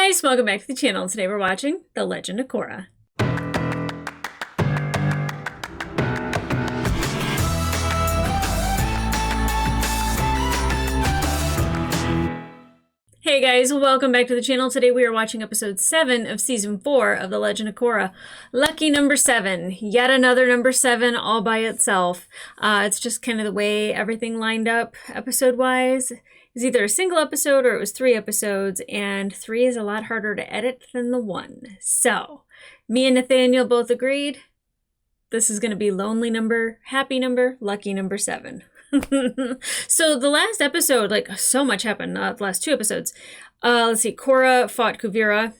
Guys, welcome back to the channel. Today we're watching The Legend of Korra. Hey guys, welcome back to the channel. Today we are watching episode 7 of season 4 of The Legend of Korra. Lucky number 7. Yet another number 7 all by itself. It's just kind of the way everything lined up episode-wise. It's either a single episode or it was 3 episodes, and 3 is a lot harder to edit than the 1. So, me and Nathanael both agreed this is going to be lonely number, happy number, lucky number 7. So the last episode, like, so much happened, the last 2 episodes. Let's see, Korra fought Kuvira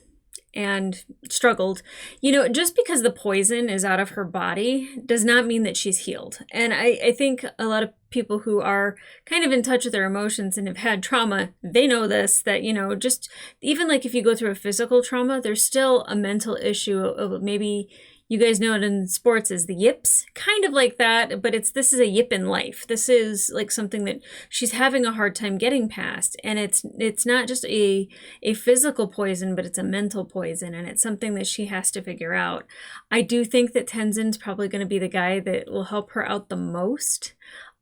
and struggled. You know, just because the poison is out of her body does not mean that she's healed. And I think a lot of people who are kind of in touch with their emotions and have had trauma, they know this, that, you know, just even like if you go through a physical trauma, there's still a mental issue of maybe, you guys know it in sports as the yips, kind of like that, but this is a yip in life. This is like something that she's having a hard time getting past, and it's not just a physical poison, but it's a mental poison, and it's something that she has to figure out. I do think that Tenzin's probably going to be the guy that will help her out the most.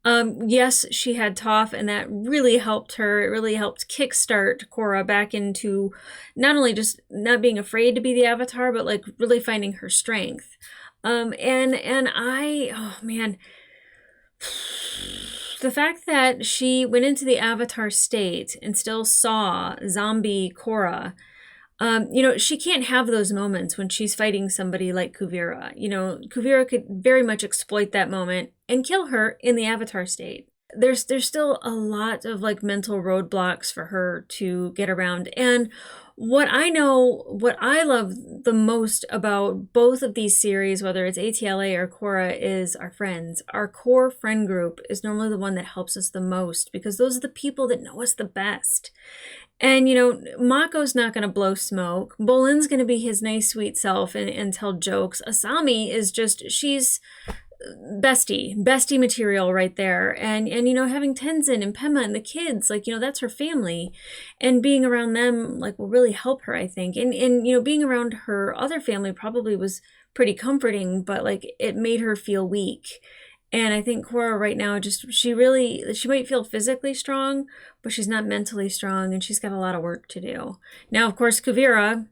Yes, she had Toph, and that really helped her. It really helped kickstart Korra back into not only just not being afraid to be the Avatar, but like really finding her strength. Oh man, the fact that she went into the Avatar state and still saw zombie Korra. You know, she can't have those moments when she's fighting somebody like Kuvira. You know, Kuvira could very much exploit that moment and kill her in the Avatar state. There's still a lot of like mental roadblocks for her to get around. And what I love the most about both of these series, whether it's ATLA or Korra, is our friends. Our core friend group is normally the one that helps us the most because those are the people that know us the best. And, you know, Mako's not going to blow smoke. Bolin's going to be his nice, sweet self and tell jokes. Asami is just, she's bestie material right there. And you know, having Tenzin and Pema and the kids, like, you know, that's her family. And being around them, like, will really help her, I think. And you know, being around her other family probably was pretty comforting, but, like, it made her feel weak. And I think Korra right now, just, she might feel physically strong, but she's not mentally strong, and she's got a lot of work to do. Now, of course, Kuvira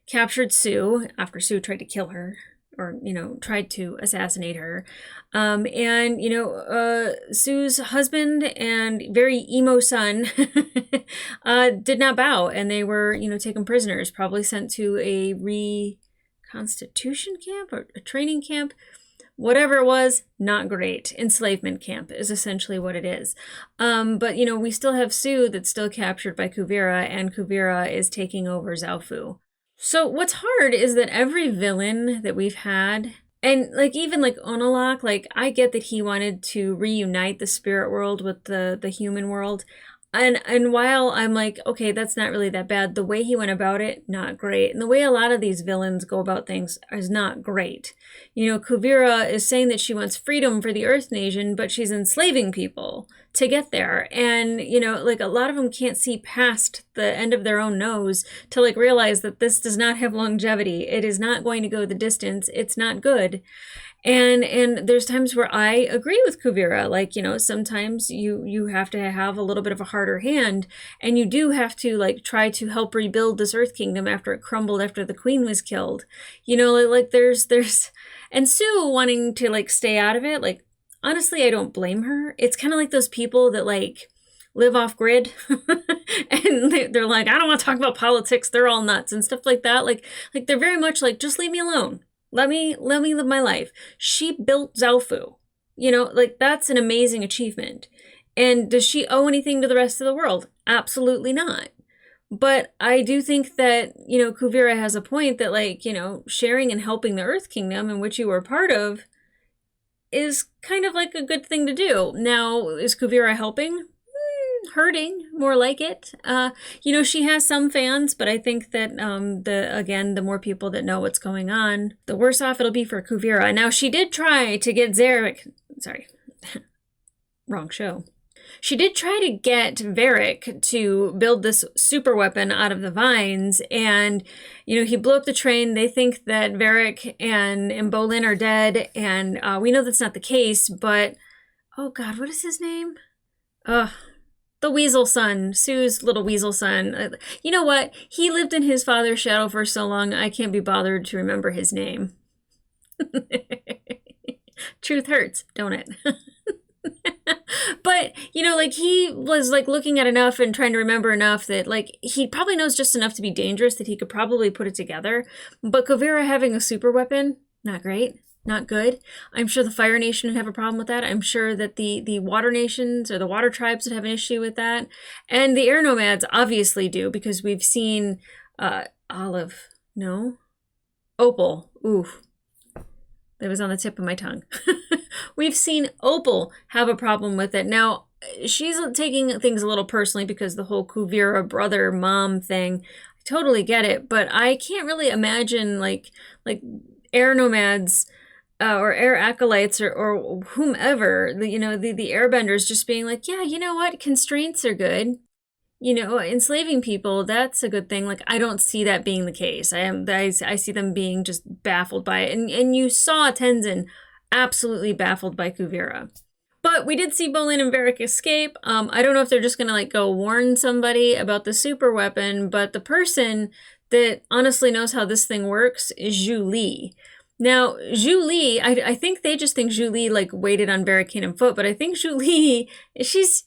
captured Sue after Sue tried to kill her, or, you know, tried to assassinate her. And, you know, Sue's husband and very emo son did not bow, and they were, you know, taken prisoners, probably sent to a reconstitution camp or a training camp. Whatever it was, not great. Enslavement camp is essentially what it is. But, you know, we still have Sue that's still captured by Kuvira, and Kuvira is taking over Zaofu. So what's hard is that every villain that we've had, and like even like Onalak, like I get that he wanted to reunite the spirit world with the human world. And while I'm like, okay, that's not really that bad, the way he went about it, not great. And the way a lot of these villains go about things is not great. You know, Kuvira is saying that she wants freedom for the Earth Nation, but she's enslaving people to get there. And, you know, like a lot of them can't see past the end of their own nose to like realize that this does not have longevity. It is not going to go the distance. It's not good. And there's times where I agree with Kuvira, like, you know, sometimes you have to have a little bit of a harder hand, and you do have to like try to help rebuild this Earth Kingdom after it crumbled after the Queen was killed. You know, like there's and Sue wanting to like stay out of it, like honestly, I don't blame her. It's kind of like those people that like live off grid and they're like, I don't want to talk about politics, they're all nuts and stuff like that. Like they're very much like, just leave me alone. Let me live my life. She built Zaofu. You know, like that's an amazing achievement. And does she owe anything to the rest of the world? Absolutely not. But I do think that, you know, Kuvira has a point that, like, you know, sharing and helping the Earth Kingdom, in which you were part of, is kind of like a good thing to do. Now, is Kuvira helping? Hurting, more like it. You know, she has some fans, but I think that the more people that know what's going on, the worse off it'll be for Kuvira. Now, she did try to get Zarek, sorry, wrong show. She did try to get Varric to build this super weapon out of the vines, and, you know, he blew up the train. They think that Varric and Bolin are dead, and we know that's not the case, but, oh God, what is his name? The weasel son, Sue's little weasel son. You know what? He lived in his father's shadow for so long, I can't be bothered to remember his name. Truth hurts, don't it? But, you know, like, he was, like, looking at enough and trying to remember enough that, like, he probably knows just enough to be dangerous that he could probably put it together. But Kuvira having a super weapon, not great. Not good. I'm sure the Fire Nation would have a problem with that. I'm sure that the Water Nations or the Water Tribes would have an issue with that. And the Air Nomads obviously do, because we've seen Opal. Oof. That was on the tip of my tongue. We've seen Opal have a problem with it. Now, she's taking things a little personally because the whole Kuvira brother-mom thing. I totally get it, but I can't really imagine, like Air Nomads or air acolytes or whomever, the airbenders just being like, yeah, you know what? Constraints are good. You know, enslaving people, that's a good thing. Like, I don't see that being the case. I see them being just baffled by it. And you saw Tenzin absolutely baffled by Kuvira. But we did see Bolin and Varric escape. I don't know if they're just going to, like, go warn somebody about the super weapon, but the person that honestly knows how this thing works is Zhu Li. Now, Zhu Li, I think they just think Zhu Li, like, waited on Varric hand and foot, but I think Zhu Li, she's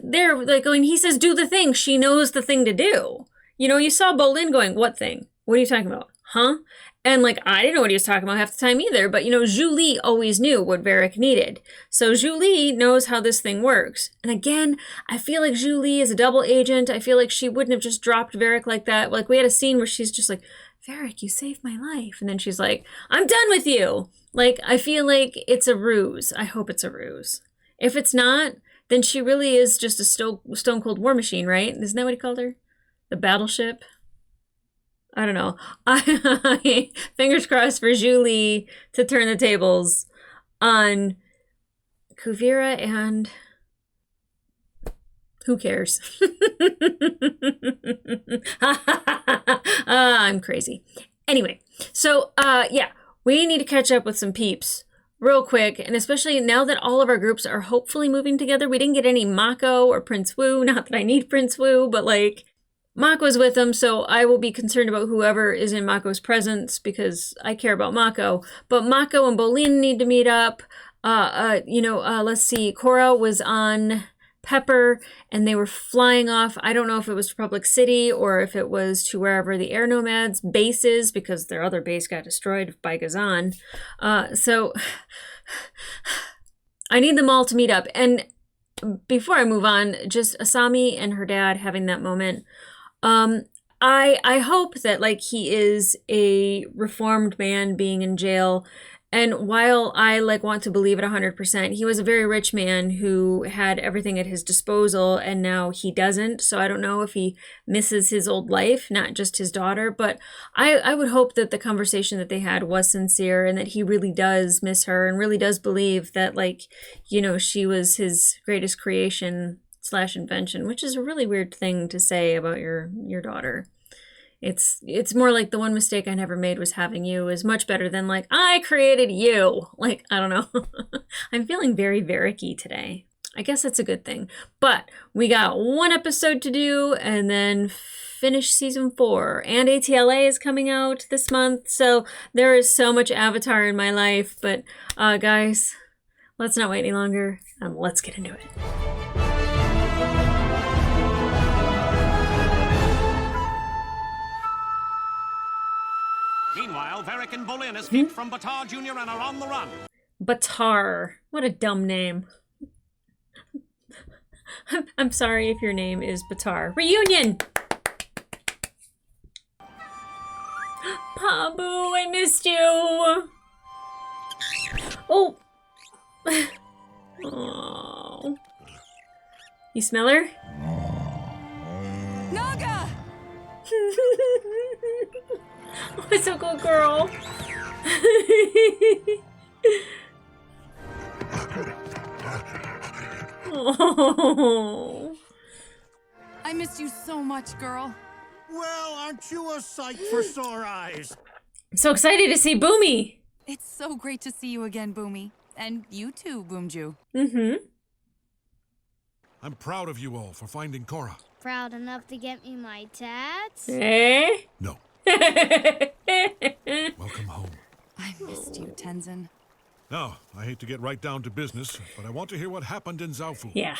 there, like, going, he says, do the thing. She knows the thing to do. You know, you saw Bolin going, what thing? What are you talking about? Huh? And, like, I didn't know what he was talking about half the time either, but, you know, Zhu Li always knew what Varric needed. So Zhu Li knows how this thing works. And again, I feel like Zhu Li is a double agent. I feel like she wouldn't have just dropped Varric like that. Like, we had a scene where she's just like, Varric, you saved my life. And then she's like, I'm done with you. Like, I feel like it's a ruse. I hope it's a ruse. If it's not, then she really is just a stone cold war machine, right? Isn't that what he called her? The battleship? I don't know. Fingers crossed for Zhu Li to turn the tables on Kuvira and... who cares? I'm crazy. Anyway, so, yeah, we need to catch up with some peeps real quick, and especially now that all of our groups are hopefully moving together. We didn't get any Mako or Prince Wu. Not that I need Prince Wu, but, like, Mako's with them, so I will be concerned about whoever is in Mako's presence because I care about Mako. But Mako and Bolin need to meet up. Let's see. Korra was on Pepper, and they were flying off. I don't know if it was to Public City or if it was to wherever the Air Nomads base is, because their other base got destroyed by Gazan. So I need them all to meet up. And before I move on, just Asami and her dad having that moment. I hope that, like, he is a reformed man being in jail. And while I, like, want to believe it 100%, he was a very rich man who had everything at his disposal, and now he doesn't. So I don't know if he misses his old life, not just his daughter. But I would hope that the conversation that they had was sincere and that he really does miss her and really does believe that, like, you know, she was his greatest creation / invention, which is a really weird thing to say about your daughter. It's more like the one mistake I never made was having you is much better than, like, I created you. Like, I don't know. I'm feeling very Varric-y today. I guess that's a good thing. But we got one episode to do and then finish season 4. And ATLA is coming out this month. So there is so much Avatar in my life. But guys, let's not wait any longer. Let's get into it. Meanwhile, Varric and Bolin escaped from Batar Jr. and are on the run. Batar. What a dumb name. I'm sorry if your name is Batar. Reunion! Pabu, I missed you! Oh! Oh. You smell her? Naga! Oh, it's a good girl. Oh. I missed you so much, girl. Well, aren't you a sight for sore eyes? I'm so excited to see Boomy. It's so great to see you again, Boomy. And you too, Boomju. Mm-hmm. I'm proud of you all for finding Korra. Proud enough to get me my tats? Eh? No. Welcome home. I missed you, Tenzin. Now, I hate to get right down to business, but I want to hear what happened in Zaofu. Yeah.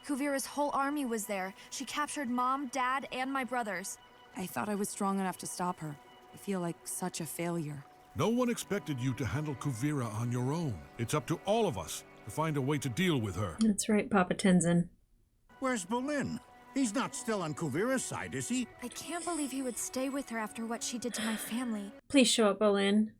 Kuvira's whole army was there. She captured Mom, Dad, and my brothers. I thought I was strong enough to stop her. I feel like such a failure. No one expected you to handle Kuvira on your own. It's up to all of us to find a way to deal with her. That's right, Papa Tenzin. Where's Bolin? He's not still on Kuvira's side, is he? I can't believe he would stay with her after what she did to my family. Please show up, Bolin.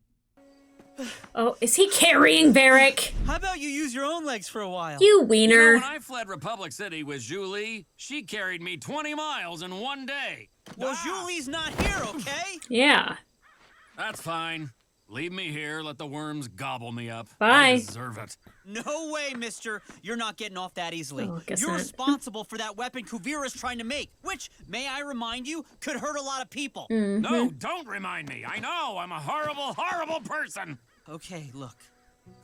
Oh, is he carrying Varric? How about you use your own legs for a while? You wiener. You know, when I fled Republic City with Julie, she carried me 20 miles in one day. Well, Julie's not here, okay? Yeah. That's fine. Leave me here, let the worms gobble me up. Bye. I deserve it. No way, mister. You're not getting off that easily. Oh, guess You're not. responsible for that weapon Kuvira's trying to make, which, may I remind you, could hurt a lot of people. No, don't remind me. I know, I'm a horrible, horrible person. Okay, look.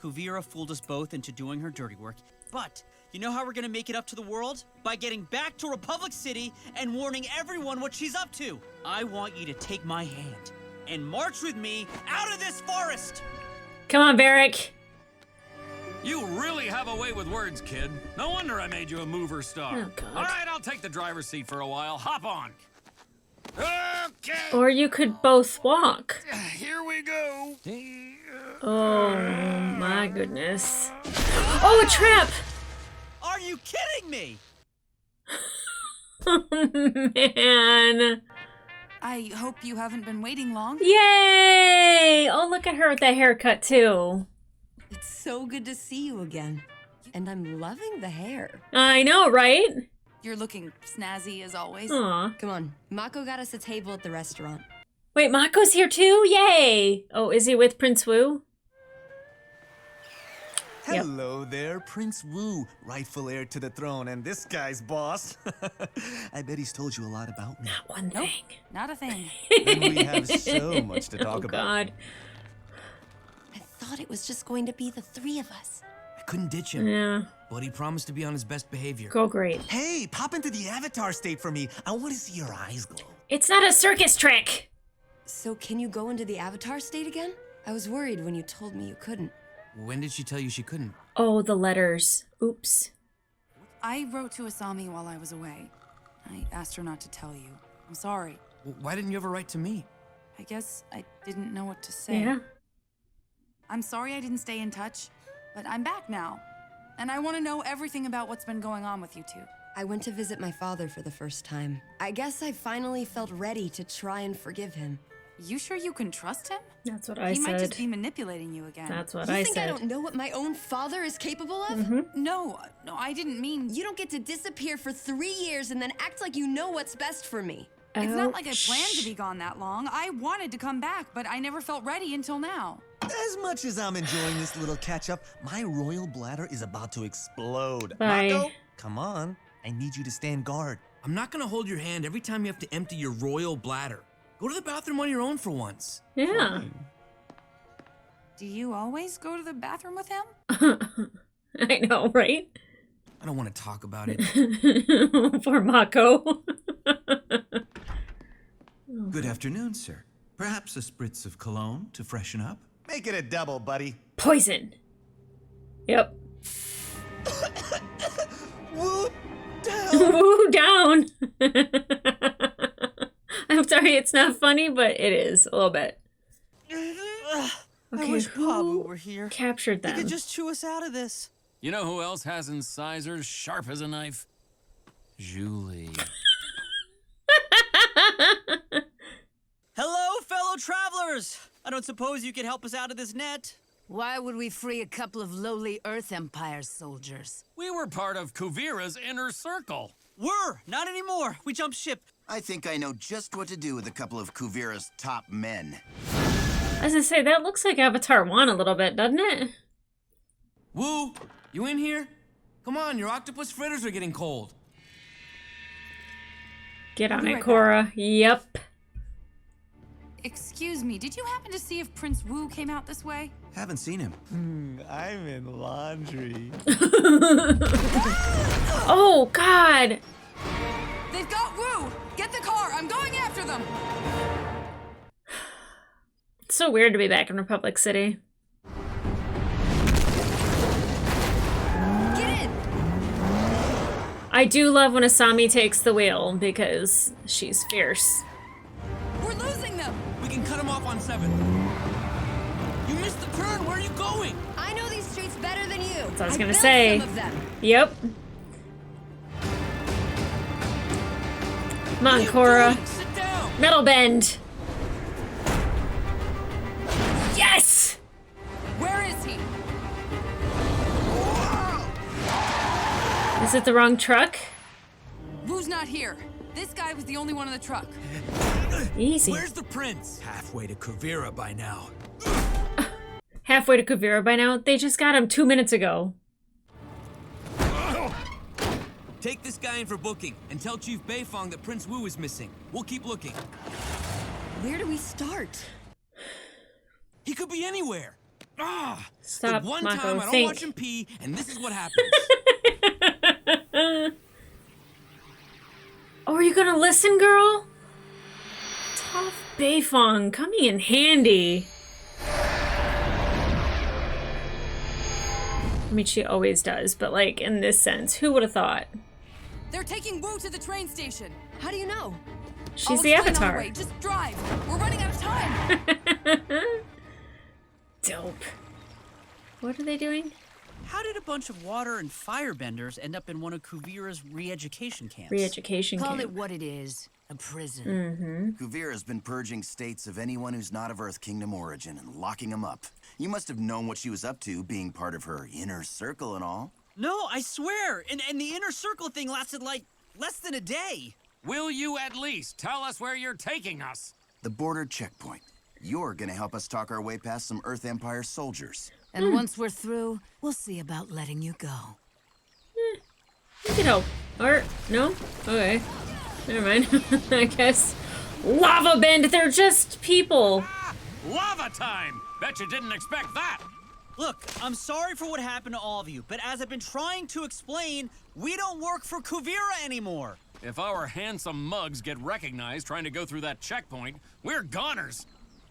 Kuvira fooled us both into doing her dirty work, but you know how we're gonna make it up to the world? By getting back to Republic City and warning everyone what she's up to. I want you to take my hand and march with me out of this forest. Come on, Varric. You really have a way with words, kid. No wonder I made you a mover star. Oh, God. All right, I'll take the driver's seat for a while. Hop on. Okay. Or you could both walk. Here we go. Oh, my goodness. Oh, a trap! Are you kidding me? Oh, man. I hope you haven't been waiting long. Yay! Oh, look at her with that haircut, too. It's so good to see you again. And I'm loving the hair. I know, right? You're looking snazzy as always. Aw. Come on, Mako got us a table at the restaurant. Wait, Mako's here, too? Yay! Oh, is he with Prince Wu? Yep. Hello there, Prince Wu, rightful heir to the throne, and this guy's boss. I bet he's told you a lot about me. Not one thing. Not a thing. And we have so much to talk Oh, about. God. I thought it was just going to be the three of us. I couldn't ditch him, Yeah. but he promised to be on his best behavior. Go great. Hey, pop into the Avatar state for me. I want to see your eyes glow. It's not a circus trick! So can you go into the Avatar state again? I was worried when you told me you couldn't. When did she tell you she couldn't? Oh, the letters. Oops. I wrote to Asami while I was away. I asked her not to tell you. I'm sorry. Why didn't you ever write to me? I guess I didn't know what to say. Yeah. I'm sorry I didn't stay in touch, but I'm back now. And I want to know everything about what's been going on with you two. I went to visit my father for the first time. I guess I finally felt ready to try and forgive him. You sure you can trust him? That's what I He might said. just be manipulating you again. That's what You I think I said. don't know what my own father is capable of? No, I didn't mean... You don't get to disappear for 3 years and then act like you know what's best for me. It's not like I planned to be gone that long. I wanted to come back, but I never felt ready until now. As much as I'm enjoying this little catch-up, my royal bladder is about to explode. Bye. Mako, come on. I need you to stand guard. I'm not gonna hold your hand every time you have to empty your royal bladder. Go to the bathroom on your own for once. Yeah. Do you always go to the bathroom with him? I know, right? I don't want to talk about it. For Mako. Good afternoon, sir. Perhaps a spritz of cologne to freshen up? Make it a double, buddy. Poison. Yep. Whoop down. Woo down. I'm sorry, it's not funny, but it is a little bit. I Okay, wish who Pabu were here. captured He them? could just chew us out of this. You know who else has incisors sharp as a knife? Julie. Hello, fellow travelers. I don't suppose you could help us out of this net. Why would we free a couple of lowly Earth Empire soldiers? We were part of Kuvira's inner circle. Were, not anymore. We jumped ship. I think I know just what to do with a couple of Kuvira's top men. I was gonna say, that looks like Avatar 1 a little bit, doesn't it? Woo, you in here? Come on, your octopus fritters are getting cold. Get on it, right Korra. Yep. Excuse me, did you happen to see if Prince Wu came out this way? Haven't seen him. I'm in laundry. Oh, God. They've got Wu! Get the car! I'm going after them! It's so weird to be back in Republic City. Get in! I do love when Asami takes the wheel because she's fierce. We're losing them! We can cut them off on 7. You missed the turn. Where are you going? I know these streets better than you. That's what I was gonna built say. some of them. Yep. Come on, Korra. Sit down. Metal bend. Yes! Where is he? Is it the wrong truck? Wu's not here. This guy was the only one in the truck. Easy. Where's the prince? Halfway to Kuvira by now. Halfway to Kuvira by now. They just got him 2 minutes ago. Take this guy in for booking and tell Chief Beifong that Prince Wu is missing. We'll keep looking. Where do we start? He could be anywhere. Ah! Stop, the one Mako, time I don't think. watch him pee, and this is what happens. Oh, are you gonna listen, girl? Tough Beifong coming in handy. I mean, she always does, but like in this sense, who would have thought? They're taking Wu to the train station. How do you know? She's I'll the explain on Avatar. way. Just drive. We're running out of time. Dope. What are they doing? How did a bunch of water and firebenders end up in one of Kuvira's re-education camps? Re-education Call camp. it what it is. A prison. Mm-hmm. Kuvira's been purging states of anyone who's not of Earth Kingdom origin and locking them up. You must have known what she was up to, being part of her inner circle and all. No, I swear. And the inner circle thing lasted like less than a day. Will you at least tell us where you're taking us? The border checkpoint. You're gonna help us talk our way past some Earth Empire soldiers. And once we're through, we'll see about letting you go. You can help. Or, no? Okay. Never mind. I guess. Lava bend, they're just people. Lava time! Bet you didn't expect that! Look, I'm sorry for what happened to all of you, but as I've been trying to explain, we don't work for Kuvira anymore. If our handsome mugs get recognized trying to go through that checkpoint, we're goners.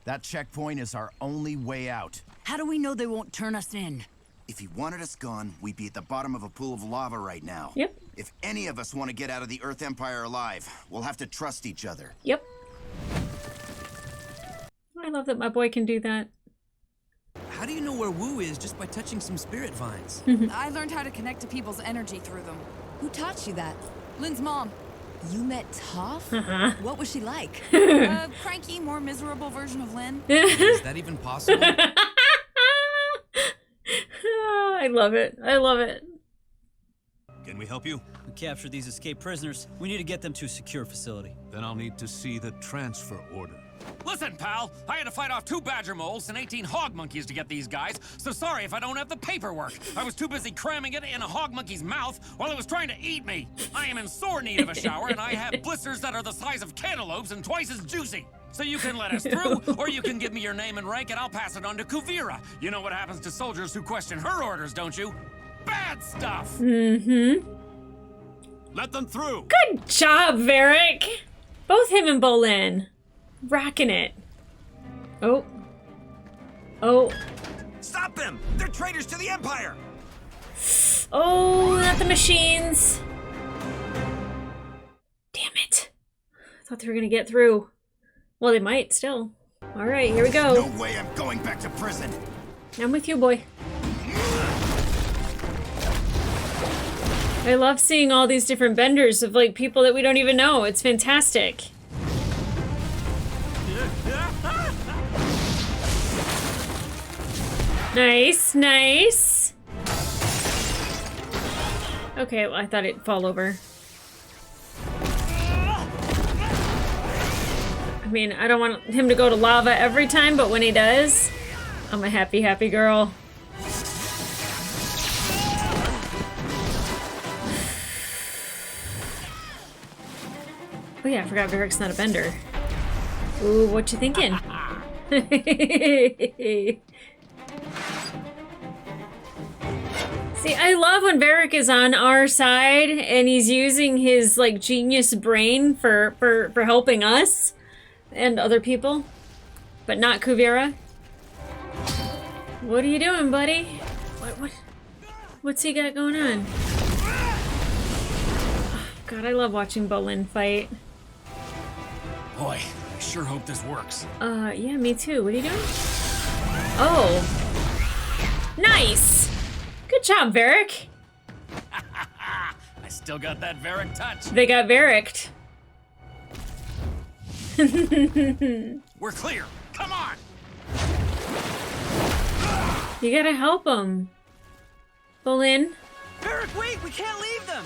That checkpoint is our only way out. How do we know they won't turn us in? If he wanted us gone, we'd be at the bottom of a pool of lava right now. Yep. If any of us want to get out of the Earth Empire alive, we'll have to trust each other. Yep. I love that my boy can do that. How do you know where Wu is just by touching some spirit vines? I learned how to connect to people's energy through them. Who taught you that? Lynn's mom. You met Toph? Uh-huh. What was she like? A cranky, more miserable version of Lynn. Is that even possible? I love it. I love it. Can we help you? We captured these escaped prisoners. We need to get them to a secure facility. Then I'll need to see the transfer order. Listen, pal, I had to fight off 2 badger moles and 18 hog monkeys to get these guys, so sorry if I don't have the paperwork. I was too busy cramming it in a hog monkey's mouth while it was trying to eat me. I am in sore need of a shower, and I have blisters that are the size of cantaloupes and twice as juicy. So you can let us through, or you can give me your name and rank, and I'll pass it on to Kuvira. You know what happens to soldiers who question her orders, don't you? Bad stuff! Mm-hmm. Let them through! Good job, Varric! Both him and Bolin. Rocking it. Oh. Oh. Stop them! They're traitors to the Empire! Oh, not the machines. Damn it. I thought they were gonna get through. Well, they might still. All right, here we go. No way I'm going back to prison. I'm with you, boy. I love seeing all these different benders of like people that we don't even know. It's fantastic. Nice, nice. Okay, well, I thought it'd fall over. I mean, I don't want him to go to lava every time, but when he does, I'm a happy, happy girl. yeah, I forgot Varric's not a bender. Ooh, what you thinking? See, I love when Varric is on our side and he's using his like genius brain for helping us and other people, but not Kuvira. What are you doing, buddy? What's he got going on? Oh, God, I love watching Bolin fight. Boy, I sure hope this works. Yeah, me too. What are you doing? Oh. Nice! Good job, Varric. I still got that Varric touch. They got Varric'd. We're clear. Come on. You gotta help him. Bolin. Varric, wait! We can't leave them!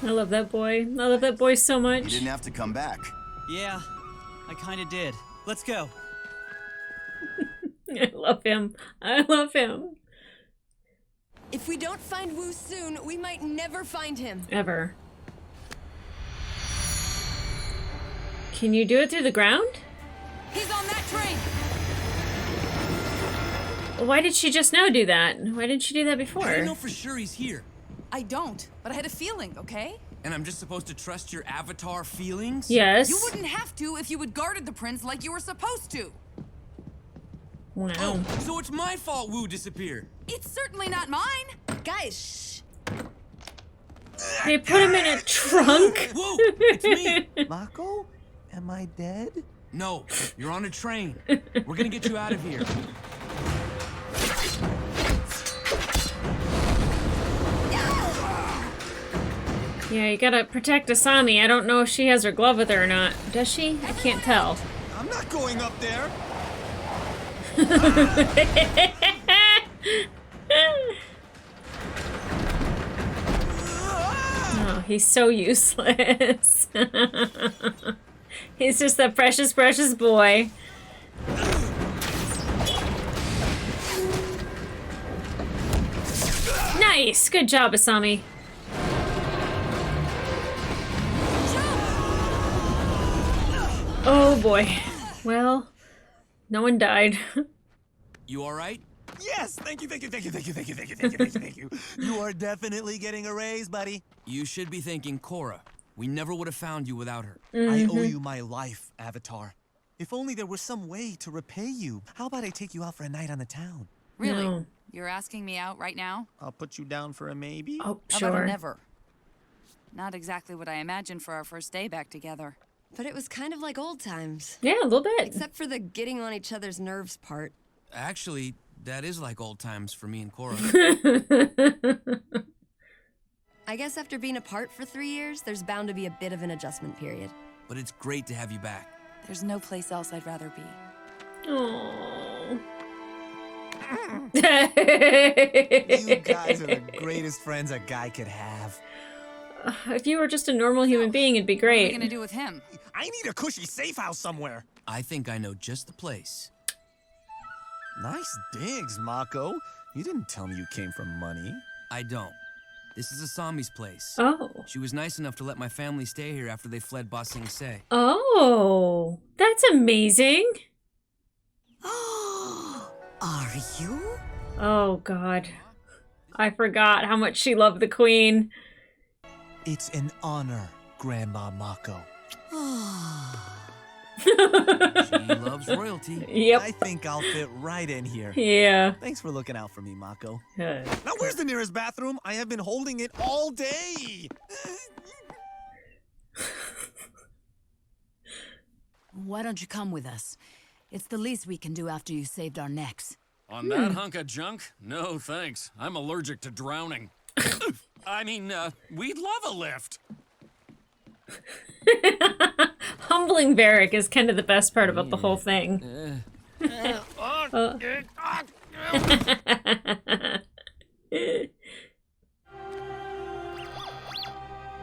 I love that boy. I love that boy so much. You didn't have to come back. Yeah, I kinda did. Let's go. I love him. I love him. If we don't find Wu soon, we might never find him. Ever. Can you do it through the ground? He's on that train. Why did she just now do that? Why didn't she do that before? I know for sure he's here. I don't, but I had a feeling, okay? And I'm just supposed to trust your avatar feelings? Yes. You wouldn't have to if you had guarded the prince like you were supposed to. Wow. Oh, so it's my fault Wu disappeared. It's certainly not mine. Guys, shh. They put him in a trunk? Wu, it's me. Mako? Am I dead? No, you're on a train. We're gonna get you out of here. Yeah, you gotta protect Asami. I don't know if she has her glove with her or not. Does she? I can't tell. I'm not going up there. Oh, he's so useless. He's just that precious, precious boy. Nice! Good job, Asami. Oh boy. Well, no one died. You alright? Yes! Thank you, thank you, thank you, thank you, thank you, thank you, thank you, thank you, thank you. You are definitely getting a raise, buddy. You should be thanking Korra. We never would have found you without her. I owe you my life, Avatar. If only there was some way to repay you. How about I take you out for a night on the town? Really? No. You're asking me out right now? I'll put you down for a maybe. Oh, How about a sure. never? Not exactly what I imagined for our first day back together. But it was kind of like old times. Yeah, a little bit. Except for the getting on each other's nerves part. Actually, that is like old times for me and Korra. I guess after being apart for 3 years, there's bound to be a bit of an adjustment period. But it's great to have you back. There's no place else I'd rather be. Aww. You guys are the greatest friends a guy could have. If you were just a normal human being, it'd be What are we great. gonna do with him? I need a cushy safe house somewhere. I think I know just the place. Nice digs, Mako. You didn't tell me you came from money. I don't. This is Asami's place. Oh. She was nice enough to let my family stay here after they fled Ba Sing Se. Oh. That's amazing. Are you? Oh, God. I forgot how much she loved the queen. It's an honor, Grandma Mako. She loves royalty. Yep. I think I'll fit right in here. Yeah. Thanks for looking out for me, Mako. Good. Now, where's the nearest bathroom? I have been holding it all day. Why don't you come with us? It's the least we can do after you saved our necks. On that hunk of junk? No, thanks. I'm allergic to drowning. I mean, we'd love a lift. Humbling Varric is kind of the best part about the whole thing.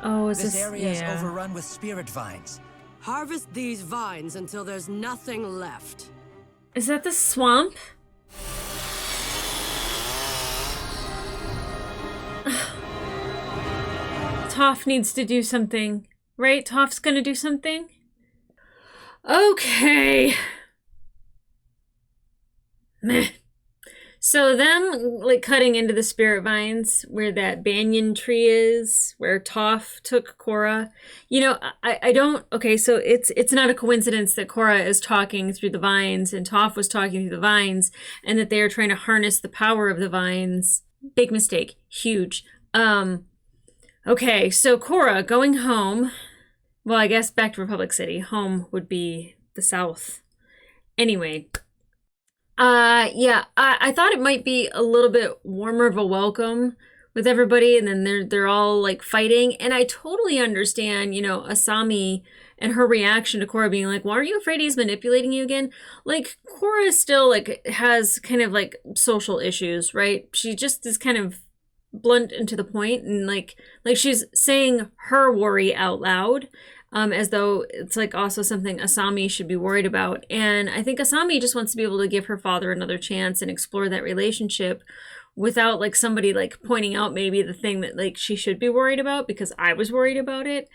Oh, is This this... area is yeah. overrun with spirit vines. Harvest these vines until there's nothing left. Is that the swamp? Toph needs to do something, right? Toph's gonna do something? Okay. Meh. So them, like, cutting into the spirit vines where that banyan tree is, where Toph took Korra. You know, I don't... Okay, so it's not a coincidence that Korra is talking through the vines and Toph was talking through the vines and that they are trying to harness the power of the vines. Big mistake. Huge. Okay, so Korra going home. Well, I guess back to Republic City. Home would be the south. Anyway... yeah, I thought it might be a little bit warmer of a welcome with everybody, and then they're all like fighting, and I totally understand, you know, Asami and her reaction to Korra being like, well, aren't you afraid he's manipulating you again? Like, Korra still like has kind of like social issues, right? She just is kind of blunt and to the point, and like she's saying her worry out loud. As though it's like also something Asami should be worried about. And I think Asami just wants to be able to give her father another chance and explore that relationship without like somebody like pointing out maybe the thing that like she should be worried about, because I was worried about it.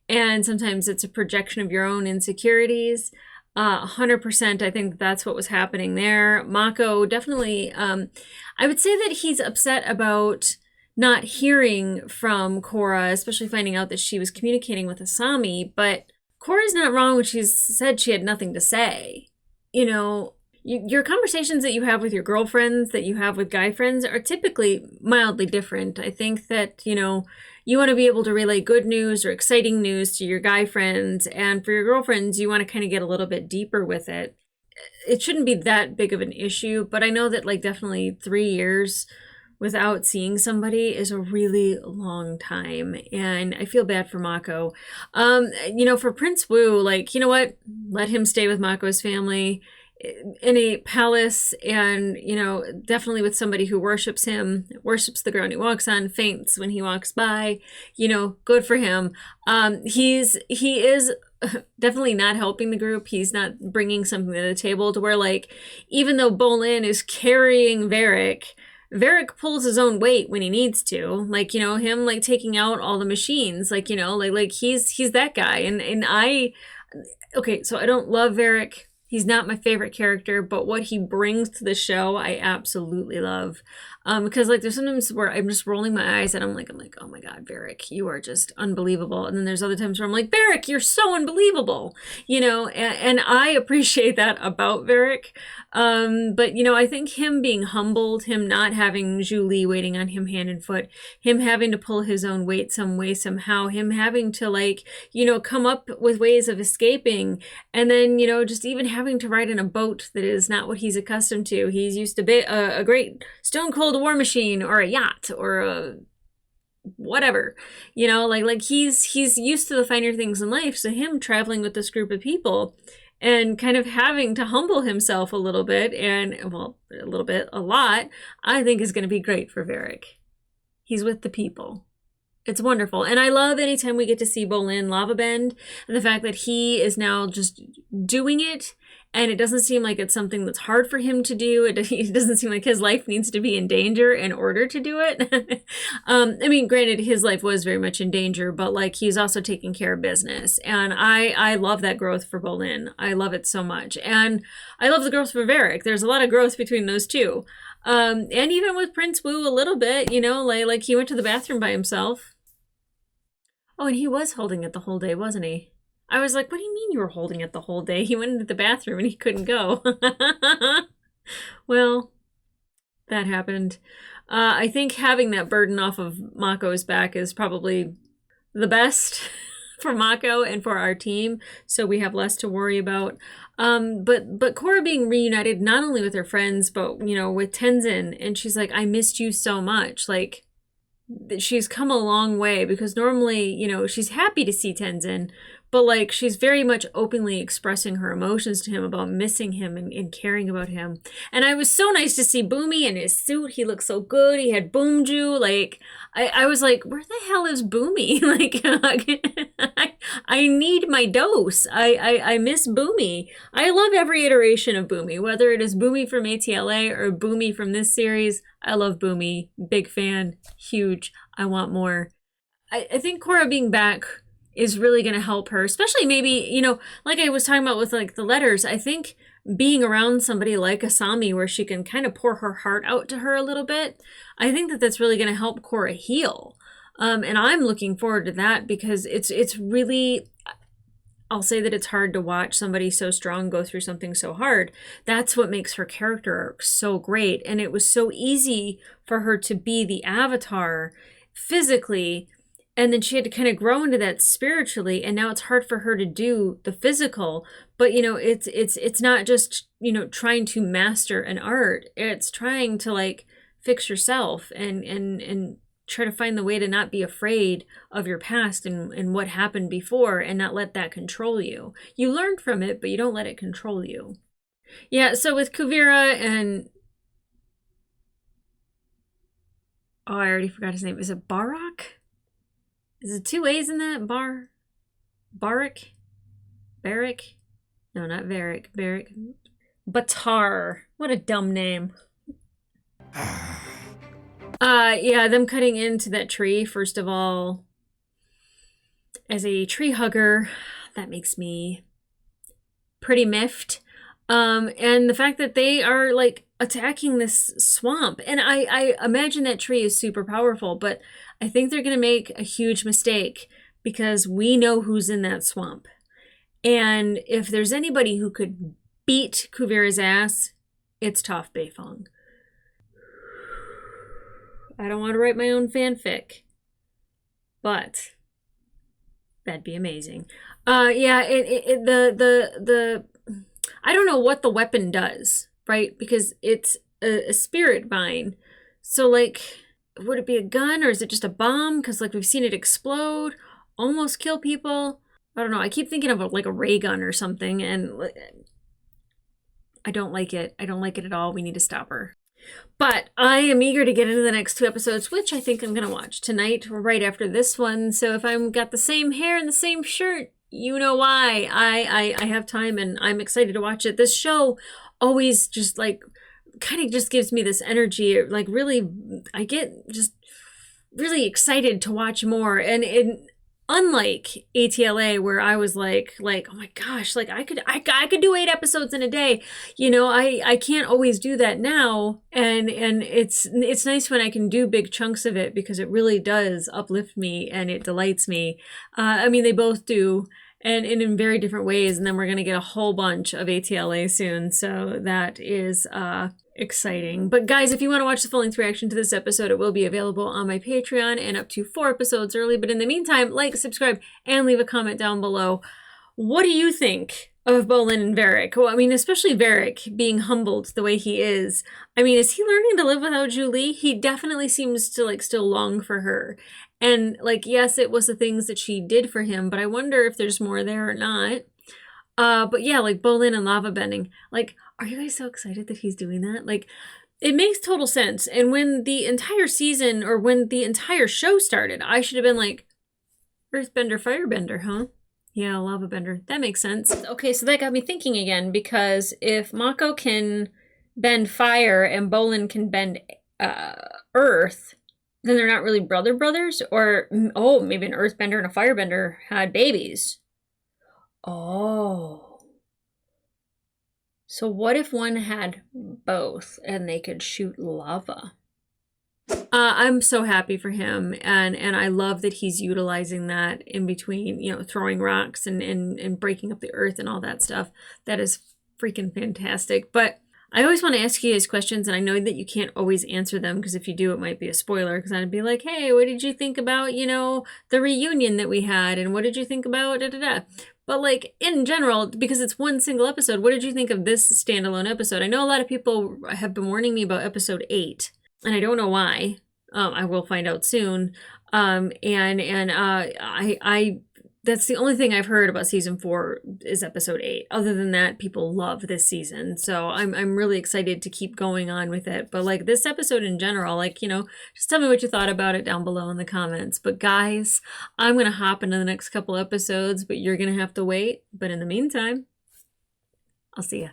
And sometimes it's a projection of your own insecurities. 100%, I think that's what was happening there. Mako definitely, I would say that he's upset about not hearing from Korra, especially finding out that she was communicating with Asami, but Korra's not wrong when she said she had nothing to say. You know, your conversations that you have with your girlfriends, that you have with guy friends, are typically mildly different. I think that, you know, you want to be able to relay good news or exciting news to your guy friends, and for your girlfriends, you want to kind of get a little bit deeper with it. It shouldn't be that big of an issue, but I know that like definitely 3 years without seeing somebody is a really long time, and I feel bad for Mako. You know, for Prince Wu, like, you know what? Let him stay with Mako's family in a palace, and, you know, definitely with somebody who worships him, worships the ground he walks on, faints when he walks by. You know, good for him. He is definitely not helping the group. He's not bringing something to the table to where, like, even though Bolin is carrying Varric pulls his own weight when he needs to, like, you know, him like taking out all the machines, like, you know, like he's that guy. And okay, so I don't love Varric. He's not my favorite character, but what he brings to the show, I absolutely love. Because like there's sometimes where I'm just rolling my eyes and I'm like, oh my God, Varric, you are just unbelievable. And then there's other times where I'm like, Varric, you're so unbelievable, you know, and I appreciate that about Varric. But, you know, I think him being humbled, him not having Zhu Li waiting on him hand and foot, him having to pull his own weight some way, somehow, him having to, like, you know, come up with ways of escaping, and then, you know, just even having to ride in a boat that is not what he's accustomed to. He's used to a great stone cold war machine or a yacht or a whatever, you know, like he's used to the finer things in life. So him traveling with this group of people and kind of having to humble himself a little bit, and well, a lot, I think is going to be great for Varric. He's with the people. It's wonderful. And I love anytime we get to see Bolin lava bend, and the fact that he is now just doing it, and it doesn't seem like it's something that's hard for him to do. It doesn't seem like his life needs to be in danger in order to do it. I mean, granted, his life was very much in danger, but like he's also taking care of business. And I love that growth for Bolin. I love it so much. And I love the growth for Varric. There's a lot of growth between those two. And even with Prince Wu a little bit, you know, like he went to the bathroom by himself. Oh, and he was holding it the whole day, wasn't he? I was like, what do you mean you were holding it the whole day? He went into the bathroom and he couldn't go. Well, that happened. I think having that burden off of Mako's back is probably the best for Mako and for our team, so we have less to worry about. But Korra being reunited not only with her friends, but, you know, with Tenzin, and she's like, I missed you so much. Like, she's come a long way, because normally, you know, she's happy to see Tenzin, but like she's very much openly expressing her emotions to him about missing him and caring about him. And I was so nice to see Boomy in his suit. He looked so good. He had Boomju. Like I was like, where the hell is Boomy? Like I need my dose. I miss Boomy. I love every iteration of Boomy, whether it is Boomy from ATLA or Boomy from this series. I love Boomy. Big fan. Huge. I want more. I think Korra being back is really going to help her, especially maybe, you know, like I was talking about with like the letters. I think being around somebody like Asami where she can kind of pour her heart out to her a little bit, I think that that's really going to help Korra heal. And I'm looking forward to that because it's really, I'll say that it's hard to watch somebody so strong go through something so hard. That's what makes her character arc so great. And it was so easy for her to be the avatar physically, and then she had to kind of grow into that spiritually, and now it's hard for her to do the physical. But you know, it's not just, you know, trying to master an art. It's trying to like fix yourself and try to find the way to not be afraid of your past and what happened before, and not let that control you. You learn from it, but you don't let it control you. Yeah, so with Kuvira and oh, I already forgot his name. Is it Barak? Is it 2 A's in that? Barak? Barak? No, not Varric. Barak. Batar. What a dumb name. Yeah, them cutting into that tree, first of all. As a tree hugger, that makes me pretty miffed. And the fact that they are like attacking this swamp, and I imagine that tree is super powerful, but I think they're going to make a huge mistake because we know who's in that swamp. And if there's anybody who could beat Kuvira's ass, it's Toph Beifong. I don't want to write my own fanfic, but that'd be amazing. Yeah, the I don't know what the weapon does, right? Because it's a spirit vine. So like, would it be a gun or is it just a bomb? Because like we've seen it explode, almost kill people. I don't know. I keep thinking of like a ray gun or something, and I don't like it. I don't like it at all. We need to stop her. But I am eager to get into the next 2 episodes, which I think I'm going to watch tonight, right after this one. So if I've got the same hair and the same shirt, you know why. I have time and I'm excited to watch it. This show always just like kind of just gives me this energy. Like really, I get just really excited to watch more. And unlike ATLA, where I was like, oh my gosh, like I could do 8 episodes in a day. You know, I can't always do that now. And it's nice when I can do big chunks of it because it really does uplift me and it delights me. I mean, they both do. And in very different ways. And then we're going to get a whole bunch of ATLA soon. So that is exciting. But guys, if you want to watch the full-length reaction to this episode, it will be available on my Patreon and up to 4 episodes early. But in the meantime, like, subscribe, and leave a comment down below. What do you think of Bolin and Varric? Well, I mean, especially Varric being humbled the way he is. I mean, is he learning to live without Julie? He definitely seems to like still long for her. And like, yes, it was the things that she did for him, but I wonder if there's more there or not. But yeah, like Bolin and lava bending. Like, are you guys so excited that he's doing that? Like, it makes total sense. And when the entire season or when the entire show started, I should have been like, Earthbender, Firebender, huh? Yeah, lava bender. That makes sense. Okay, so that got me thinking again, because if Mako can bend fire and Bolin can bend earth, then they're not really brothers? Or, oh, maybe an earthbender and a firebender had babies. Oh. So what if one had both and they could shoot lava? I'm so happy for him, and I love that he's utilizing that in between, you know, throwing rocks and breaking up the earth and all that stuff. That is freaking fantastic. But I always want to ask you guys questions, and I know that you can't always answer them, because if you do, it might be a spoiler, because I'd be like, hey, what did you think about, you know, the reunion that we had, and what did you think about da-da-da? But like, in general, because it's one single episode, what did you think of this standalone episode? I know a lot of people have been warning me about episode 8, and I don't know why. I will find out soon. The that's the only thing I've heard about season 4 is episode 8. Other than that, people love this season. So I'm really excited to keep going on with it. But like this episode in general, like, just tell me what you thought about it down below in the comments. But guys, I'm going to hop into the next couple episodes, but you're going to have to wait. But in the meantime, I'll see ya.